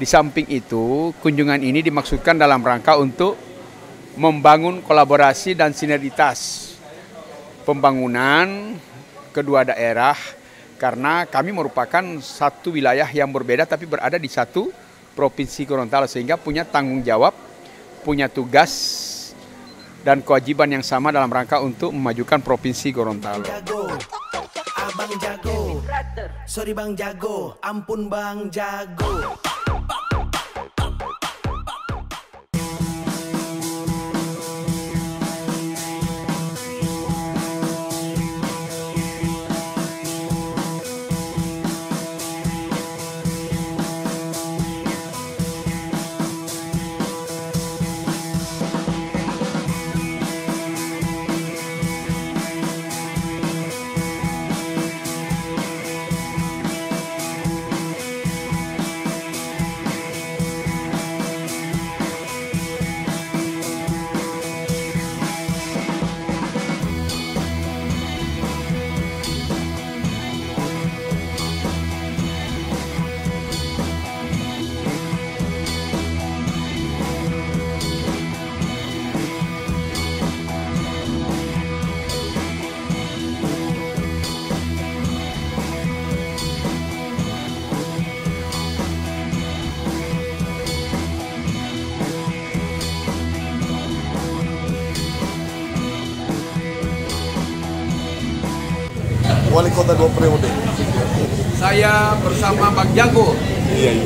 Di samping itu, kunjungan ini dimaksudkan dalam rangka untuk membangun kolaborasi dan sinergitas pembangunan kedua daerah, karena kami merupakan satu wilayah yang berbeda tapi berada di satu provinsi Gorontalo, sehingga punya tanggung jawab, punya tugas dan kewajiban yang sama dalam rangka untuk memajukan provinsi Gorontalo. Abang jago, sorry bang jago, ampun bang jago. Wali Kota 2 periode. Saya bersama Bang Jago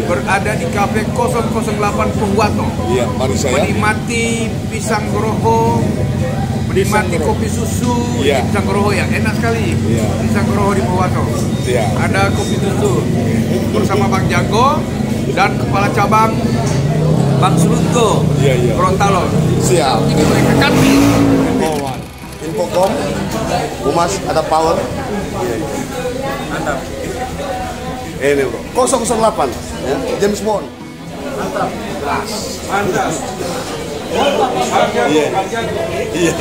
berada di Cafe 008 Pohuwato. Iya, mari saya menikmati pisang goroho, menikmati kopi susu di pisang goroho ya, enak sekali. Pisang goroho di Pohuwato. Ada kopi susu bersama Bang Jago dan Kepala Cabang Bang Sulutko Gorontalo. Siap. Ini mereka kami. Infocom, Humas, ada Power. Mantap. Ini bro, 008 ya, James Bond. Mantap. Mantap. Iya.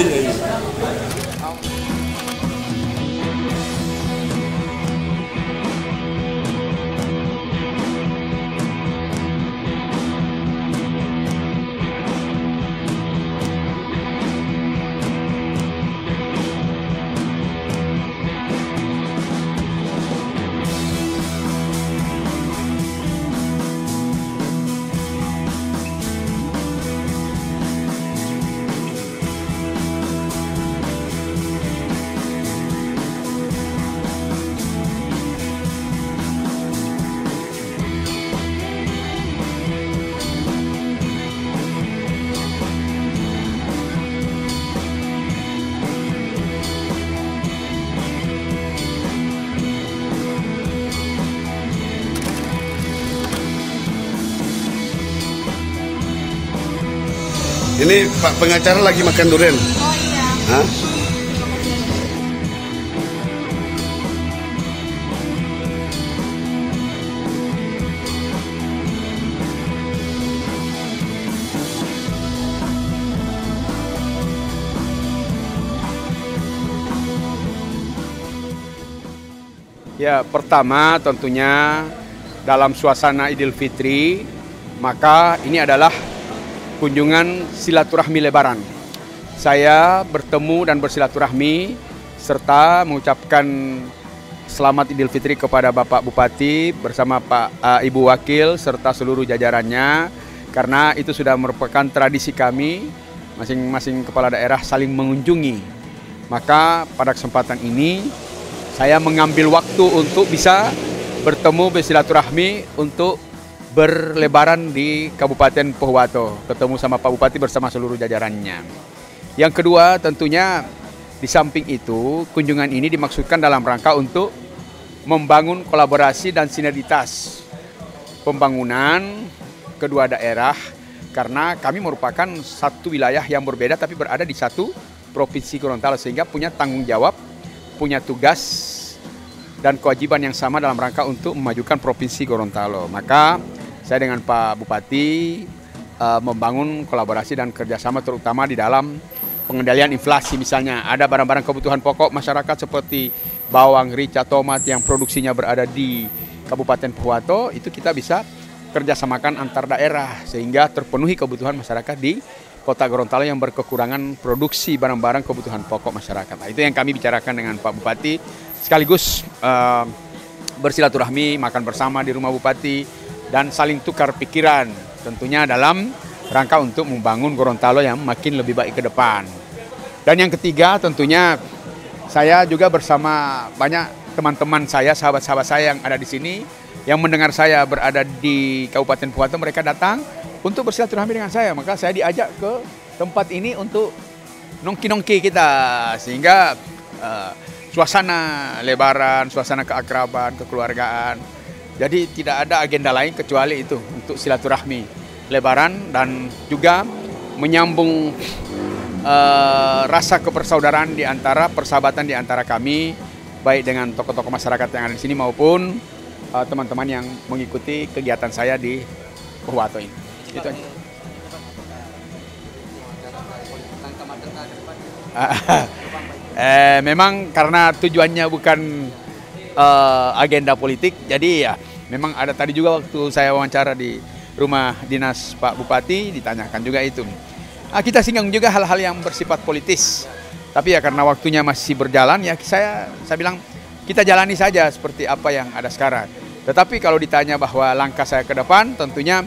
Ini Pak pengacara lagi makan durian. Oh iya. Hah? Ya, pertama tentunya dalam suasana Idul Fitri, maka ini adalah kunjungan silaturahmi Lebaran. Saya bertemu dan bersilaturahmi serta mengucapkan selamat Idul Fitri kepada Bapak Bupati bersama Ibu Wakil serta seluruh jajarannya, karena itu sudah merupakan tradisi kami, masing-masing kepala daerah saling mengunjungi. Maka pada kesempatan ini saya mengambil waktu untuk bisa bertemu bersilaturahmi untuk berlebaran di Kabupaten Pohuwato, ketemu sama Pak Bupati bersama seluruh jajarannya. Yang kedua tentunya di samping itu, kunjungan ini dimaksudkan dalam rangka untuk membangun kolaborasi dan sinergitas pembangunan kedua daerah, karena kami merupakan satu wilayah yang berbeda tapi berada di satu provinsi Gorontalo, sehingga punya tanggung jawab, punya tugas dan kewajiban yang sama dalam rangka untuk memajukan provinsi Gorontalo. Maka saya dengan Pak Bupati membangun kolaborasi dan kerjasama terutama di dalam pengendalian inflasi. Misalnya ada barang-barang kebutuhan pokok masyarakat seperti bawang, rica, tomat yang produksinya berada di Kabupaten Pohuwato, itu kita bisa kerjasamakan antar daerah sehingga terpenuhi kebutuhan masyarakat di Kota Gorontalo yang berkekurangan produksi barang-barang kebutuhan pokok masyarakat. Nah, itu yang kami bicarakan dengan Pak Bupati, sekaligus bersilaturahmi, makan bersama di rumah Bupati, dan saling tukar pikiran tentunya dalam rangka untuk membangun Gorontalo yang makin lebih baik ke depan. Dan yang ketiga tentunya saya juga bersama banyak teman-teman saya, sahabat-sahabat saya yang ada di sini, yang mendengar saya berada di Kabupaten Pohuwato, mereka datang untuk bersilaturahmi dengan saya. Maka saya diajak ke tempat ini untuk nongki-nongki kita, sehingga suasana lebaran, suasana keakraban, kekeluargaan. Jadi tidak ada agenda lain kecuali itu, untuk silaturahmi lebaran dan juga menyambung rasa kepersaudaraan di antara, persahabatan di antara kami, baik dengan tokoh-tokoh masyarakat yang ada di sini maupun teman-teman yang mengikuti kegiatan saya di Pohuwato ini. Itu aja. Memang karena tujuannya bukan agenda politik, jadi ya memang ada tadi juga waktu saya wawancara di rumah dinas Pak Bupati, ditanyakan juga itu. Kita singgung juga hal-hal yang bersifat politis, tapi ya karena waktunya masih berjalan, ya saya bilang kita jalani saja seperti apa yang ada sekarang. Tetapi kalau ditanya bahwa langkah saya ke depan, tentunya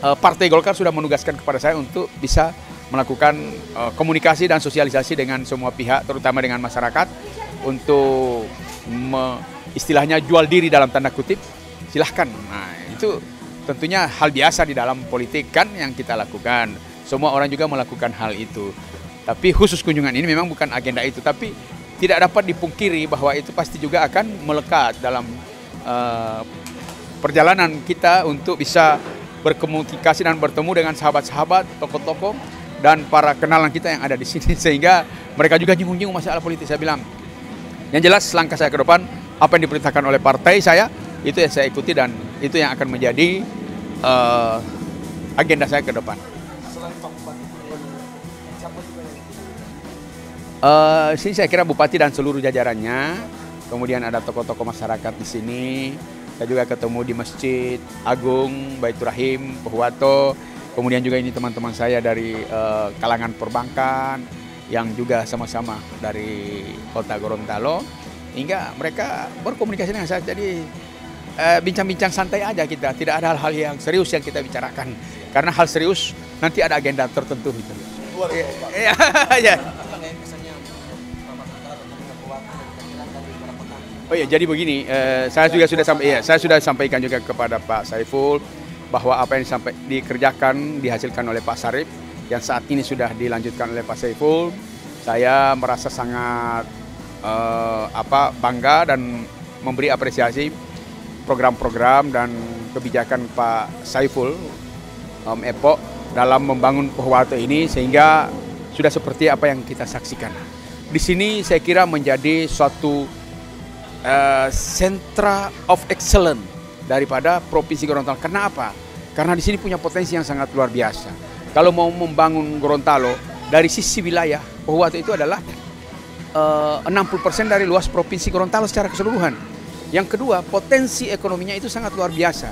Partai Golkar sudah menugaskan kepada saya untuk bisa melakukan komunikasi dan sosialisasi dengan semua pihak, terutama dengan masyarakat, untuk istilahnya jual diri dalam tanda kutip, silahkan. Nah, itu tentunya hal biasa di dalam politik kan yang kita lakukan. Semua orang juga melakukan hal itu. Tapi khusus kunjungan ini memang bukan agenda itu, tapi tidak dapat dipungkiri bahwa itu pasti juga akan melekat dalam perjalanan kita untuk bisa berkomunikasi dan bertemu dengan sahabat-sahabat, tokoh-tokoh, dan para kenalan kita yang ada di sini, sehingga mereka juga nyinggung-nyinggung masalah politik. Saya bilang, yang jelas langkah saya ke depan, apa yang diperintahkan oleh partai saya, itu yang saya ikuti dan itu yang akan menjadi agenda saya ke depan. Sini saya kira Bupati dan seluruh jajarannya, kemudian ada tokoh-tokoh masyarakat di sini. Saya juga ketemu di Masjid Agung Baitur Rahim Pohuwato. Kemudian juga ini teman-teman saya dari kalangan perbankan yang juga sama-sama dari Kota Gorontalo, hingga mereka berkomunikasi dengan saya. Jadi bincang-bincang santai aja kita, tidak ada hal-hal yang serius yang kita bicarakan. Karena hal serius nanti ada agenda tertentu gitu. Iya. Oh ya, jadi begini, saya sudah sampaikan juga kepada Pak Saiful bahwa apa yang dikerjakan, dihasilkan oleh Pak Sarip, yang saat ini sudah dilanjutkan oleh Pak Saiful, saya merasa sangat bangga dan memberi apresiasi program-program dan kebijakan Pak Saiful Epok dalam membangun Pohuwato ini, sehingga sudah seperti apa yang kita saksikan. Di sini saya kira menjadi suatu sentra of excellence daripada Provinsi Gorontalo. Karena apa? Karena di sini punya potensi yang sangat luar biasa. Kalau mau membangun Gorontalo dari sisi wilayah, Pohuwato itu adalah 60% dari luas Provinsi Gorontalo secara keseluruhan. Yang kedua, potensi ekonominya itu sangat luar biasa.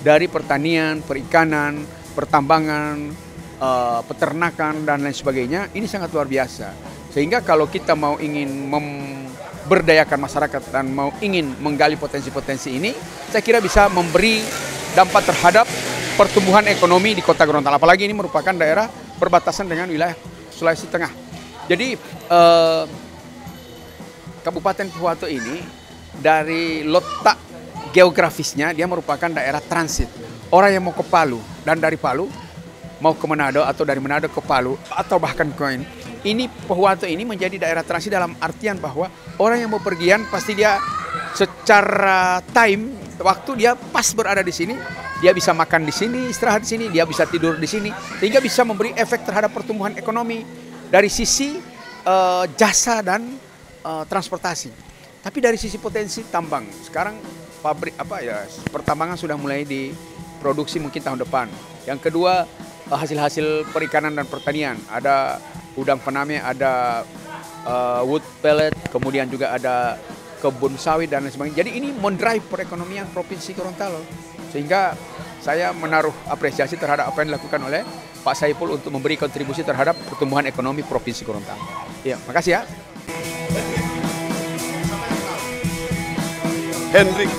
Dari pertanian, perikanan, pertambangan, peternakan, dan lain sebagainya, ini sangat luar biasa. Sehingga kalau kita mau ingin berdayakan masyarakat dan mau ingin menggali potensi-potensi ini, saya kira bisa memberi dampak terhadap pertumbuhan ekonomi di Kota Gorontalo. Apalagi ini merupakan daerah perbatasan dengan wilayah Sulawesi Tengah. Jadi Kabupaten Pohuwato ini dari letak geografisnya dia merupakan daerah transit. Orang yang mau ke Palu dan dari Palu mau ke Manado atau dari Manado ke Palu atau bahkan ke ini Pohuwato ini menjadi daerah transit dalam artian bahwa orang yang mau pergian pasti dia secara waktu dia pas berada di sini, dia bisa makan di sini, istirahat di sini, dia bisa tidur di sini, sehingga bisa memberi efek terhadap pertumbuhan ekonomi dari sisi jasa dan transportasi. Tapi dari sisi potensi tambang, sekarang pabrik pertambangan sudah mulai diproduksi mungkin tahun depan. Yang kedua, hasil-hasil perikanan dan pertanian, ada udang faname, ada wood pellet, kemudian juga ada kebun sawit dan lain sebagainya. Jadi ini mendrive perekonomian Provinsi Gorontalo, sehingga saya menaruh apresiasi terhadap apa yang dilakukan oleh Pak Saiful untuk memberi kontribusi terhadap pertumbuhan ekonomi Provinsi Gorontalo. Ya, makasih ya. Hendrik.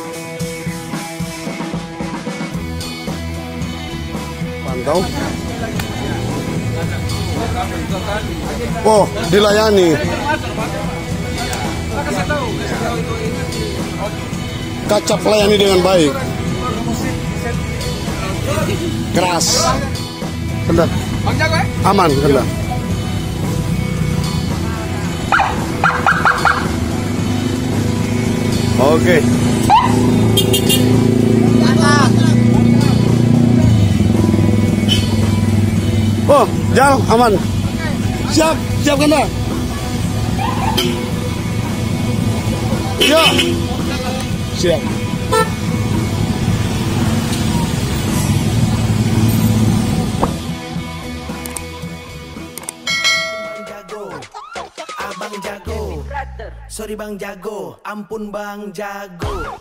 Pantau. Oh, dilayani. Kaca pelayani dengan baik. Keras. Kena. Aman, kena. Oke. Oh, Jal, aman. Siap, siap kena. Yo. Siap. Abang jago, sorry Bang Jago, ampun Bang Jago.